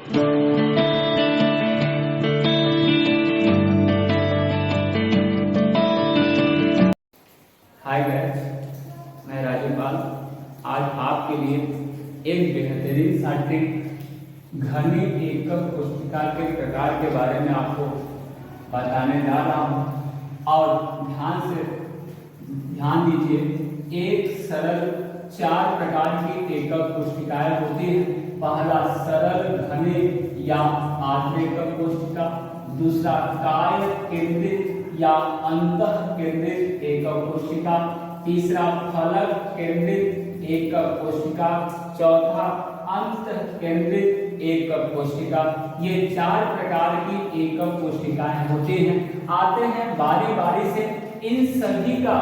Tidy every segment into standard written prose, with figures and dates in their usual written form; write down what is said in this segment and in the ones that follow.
Hi guys, मैं राजूपाल आज आपके लिए एक बेहतरीन सा ट्रिक घनी एकक कोशिका के प्रकार के बारे में आपको बताने जा रहा हूँ। और ध्यान दीजिए, एक सरल 4 प्रकार की एकक कोशिकाएं होती है। पहला सरल घने या आद्र एकक कोशिका, दूसरा काय केंद्रित या अंतः केंद्रित एकक कोशिका, तीसरा फलक केंद्रित एकक कोशिका, चौथा अंत केंद्रित एकक कोशिका। ये 4 प्रकार की एकक कोशिकाएं होती हैं। आते हैं बारी बारी से इन सभी का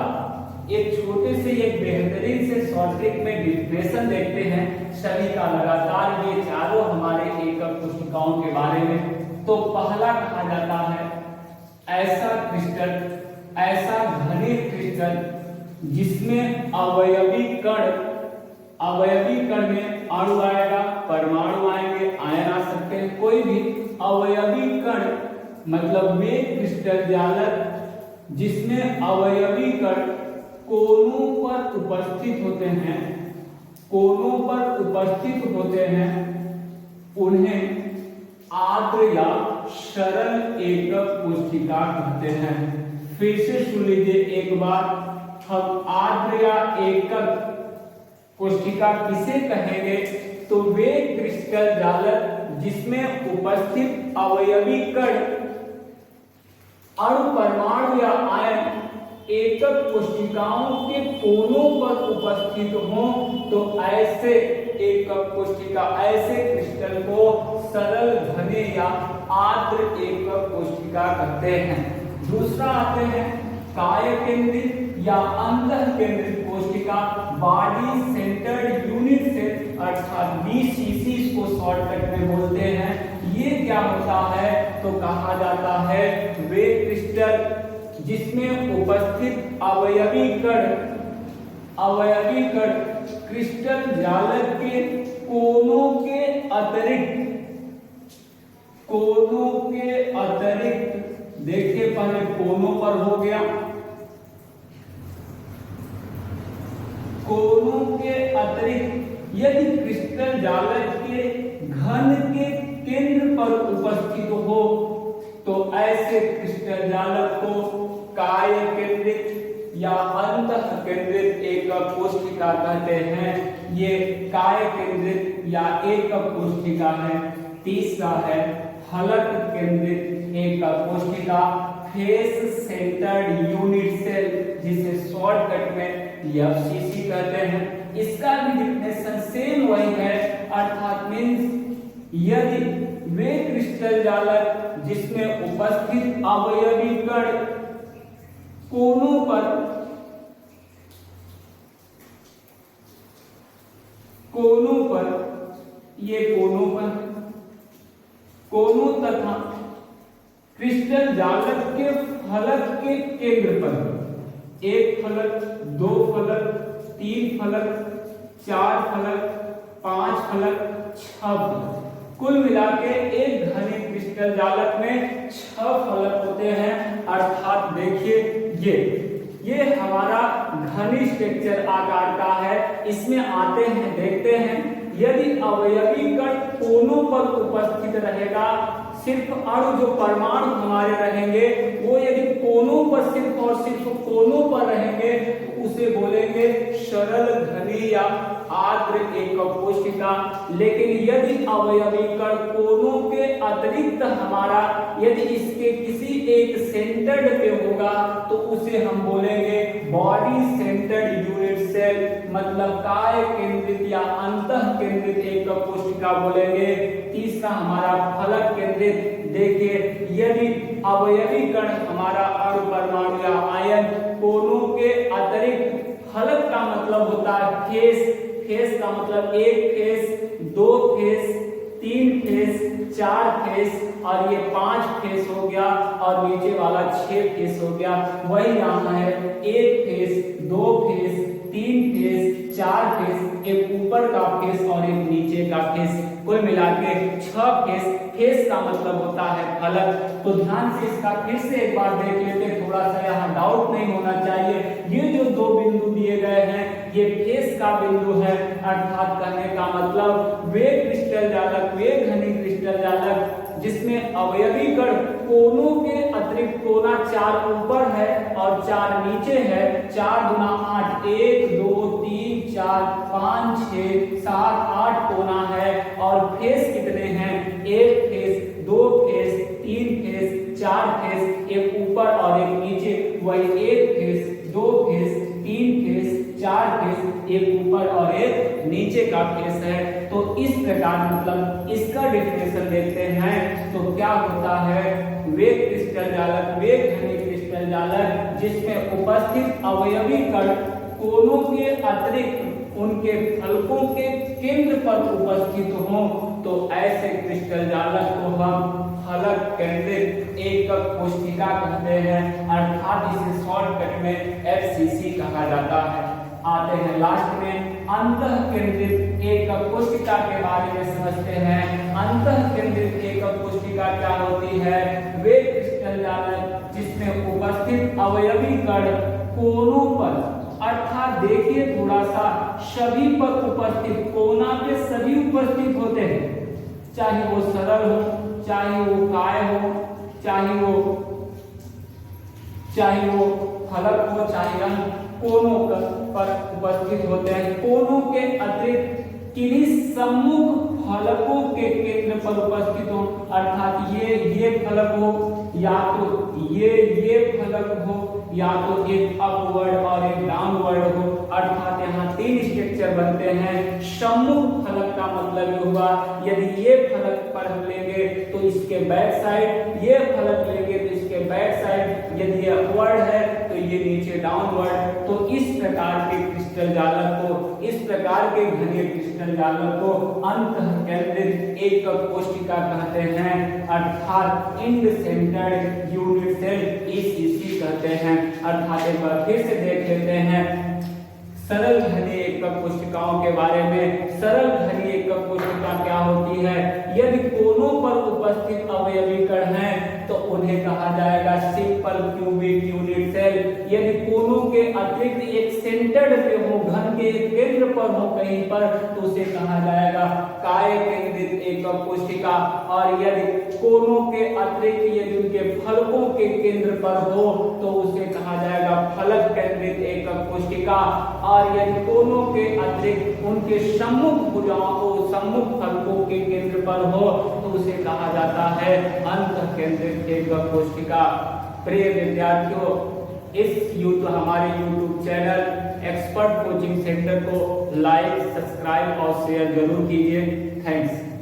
एक छोटे से एक बेहतरीन से शॉर्ट ट्रिक में डिफिनेशन देखते हैं सभी का लगातार, ये चारों हमारे एकक कोशिकाओं के बारे में। तो पहला कहा जाता है ऐसा क्रिस्टल, ऐसा घनी क्रिस्टल जिसमें अवयवी कण में अणु आएगा, परमाणु आएंगे, आयन आ सकते हैं। कोई भी अवयवी कण मतलब वे क्रिस्टल जालक जिसमें अवयवी कण कोनों पर उपस्थित होते हैं, उन्हें आद्र या सरल एकक कोशिका कहते हैं। फिर से सुन लीजिए एक बार, हम आद्र या एकक कोशिका किसे कहेंगे? तो वे क्रिस्टल जालक जिसमें उपस्थित अवयवी कण अणु, परमाणु या आयन एकक कोशिकाओं के कोनों पर उपस्थित हों, तो ऐसे एकक कोशिका, ऐसे क्रिस्टल को सरल घने या आद्र एकक कोशिका कहते हैं। दूसरा आते हैं काय केंद्रित या अंतः केंद्रित कोशिका, बॉडी सेंटर्ड यूनिट सेल अर्थात BCC को शॉर्टकट में बोलते हैं। ये क्या होता है? तो कहा जाता है वे क्रिस्टल जिसमें उपस्थित अवयवी कण क्रिस्टल जालक के कोनों के अतिरिक्त देखिए, पहले कोनों पर हो गया, कोनों के अतिरिक्त यदि क्रिस्टल जालक के घन के केंद्र पर उपस्थित हो, तो ऐसे क्रिस्टल जालक को काय केंद्रित या अंतः केंद्रित एकक कोशिका कहते हैं। ये काय केंद्रित या एकक कोशिका है। तीसरा है फलक केंद्रित एकक कोशिका, फेस सेंटर्ड यूनिट सेल, जिसे शॉर्टकट में FCC कहते हैं। इसका भी डिफिनेशन सेम वही है, अर्थात मींस यदि वे क्रिस्टल जालक जिसमें उपस्थित अवयवी कण कोनों तथा क्रिस्टल जालक के फलक के केंद्र पर, 1 फलक, 2 फलक, 3 फलक, 4 फलक, 5 फलक, 6 फलक, कुल मिला के एक घने क्रिस्टल जालक में 6 फलक होते हैं। अर्थात देखिए ये हमारा घनी स्ट्रक्चर आकार का है। इसमें आते हैं, देखते हैं, यदि अवयवी कण कोनों पर उपस्थित रहेगा, सिर्फ अणु जो परमाणु हमारे रहेंगे वो यदि कोनों पर सिर्फ और सिर्फ कोनों पर रहेंगे, तो उसे बोलेंगे सरल घनी या आद्र एकक कोशिका। लेकिन यदि अवयवी कण कोनों के अतिरिक्त हमारा यदि इसके किसी एक सेंटर्ड पे होगा, तो उसे हम बोलेंगे बॉडी सेंटर्ड यूनिट सेल, मतलब काय केंद्रित या अंतः केंद्रित एकक कोशिका बोलेंगे। तीसरा हमारा फलक केंद्रित, देखिए यदि अवयवी कण हमारा अणु, परमाणु या आयन कोनों के अतिरिक्त, फलक का मतलब होता है फेस का मतलब 1 फेस, 2 फेस, 3 फेस, 4 फेस, और ये 5 फेस हो गया, और नीचे वाला 6 फेस हो गया। वही यहाँ है 1 फेस, 2 फेस, 3 फेस, 4 फेस, एक ऊपर का फेस और एक नीचे का फेस, कुल मिला के 6 फेस। फेस का मतलब होता है फलक। तो ध्यान से इसका फिर से एक बार देख लेते, थोड़ा सा यहाँ डाउट नहीं होना चाहिए। ये जो दो बिंदु दिए गए हैं ये फेस का बिंदु है, अर्थात कहने का मतलब वे क्रिस्टल जालक, वे घनी क्रिस्टल जालक जिसमें अवयवी कण कोनों के अतिरिक्त कोना 4 ऊपर है और 4 नीचे है। 4 गुना 8, 1 2 3 4 5 6 7 8 कोना है। और फेस कितने हैं? 1 फेस, 2 फेस, 3 फेस, 4 फेस, एक ऊपर और एक नीचे। वही 1 फेस, 2 फेस, 3 फेस, 4 फेस, एक ऊपर और एक नीचे का फेस है। तो इस प्रकार मतलब इसका डेफिनेशन देखते हैं तो क्या होता है? वे क्रिस्टल जालक, वे घने क्रिस्टल जालक जिसमें उपस्थित अवयवी कण कोनों के अतिरिक्त उनके फलकों के केंद्र पर उपस्थित हों, तो ऐसे क्रिस्टल जालक को हम फलक केंद्रित एकक कोशिका कहते हैं, अर्थात इसे शॉर्टकट में FCC कहा जाता है। आते हैं लास्ट में अंतः केंद्रित एकक कोशिका के बारे में समझते हैं। अंतः केंद्रित एकक कोशिका क्या होती है? वे क्रिस्टल जालक जिसमें उपस्थित अवयवी कण कोनों पर, अर्थात देखिए थोड़ा सा, सभी पर उपस्थित, कोना पे सभी उपस्थित होते हैं, चाहे वो सरल हो, चाहे वो काय हो, चाहे वो फलक हो, चाहे हम कोनों पर उपस्थित होते हैं। कोनों के अतिरिक्त किन्हीं सम्मुख फलकों के केंद्र पर उपस्थित हो, अर्थात ये फलक हो, या तो ये फलक हो, या तो एक अपवर्ड और एक डाउनवर्ड हो, अर्थात यहाँ 3 स्ट्रक्चर बनते हैं। सम्मुख फलक का मतलब ये हुआ यदि ये फलक पर हम लेंगे तो इसके बैक साइड, ये फलक लेंगे तो इसके बैक साइड, यदि ये अपवर्ड है तो ये नीचे डाउनवर्ड। तो इस प्रकार के क्रिस्टल जालक को, इस प्रकार के घने क्रिस्टल जालक को अंतः केंद्रित एकक कोशिका कहते हैं, अर्थात end centred unit cell ECC कहते हैं। अर्थात एक बार फिर से देख लेते हैं सरल घनी एकक कोशिकाओं के बारे में। सरल घनी एकक कोशिका क्या होती है? यदि कोनों पर उपस्थित अवयवी कण हैं तो उन्हें कहा जाएगा सिंपल क्यूबिक यूनिट सेल। यदि कोनों के अतिरिक्त एक सेंटर्ड पे हो, घन के एक केंद्र पर हो कहीं पर, तो उसे कहा जाएगा काय केंद्रित एकक कोशिका। और यदि कोनों के अतिरिक्त यदि उनके फलकों के केंद्र पर हो तो उसे कहा जाएगा फलक केंद्रित एकक कोशिका। और यदि कोनों के अतिरिक्त उनके सम्मुख भुजाओं, सम्मुख फलकों के केंद्र पर हो तो उसे कहा जाता है अंतः केंद्रित एकक कोशिका। प्रिय विद्यार्थियों, हमारे YouTube channel expert coaching centre को लाइक, सब्सक्राइब और शेयर जरूर कीजिए। थैंक्स।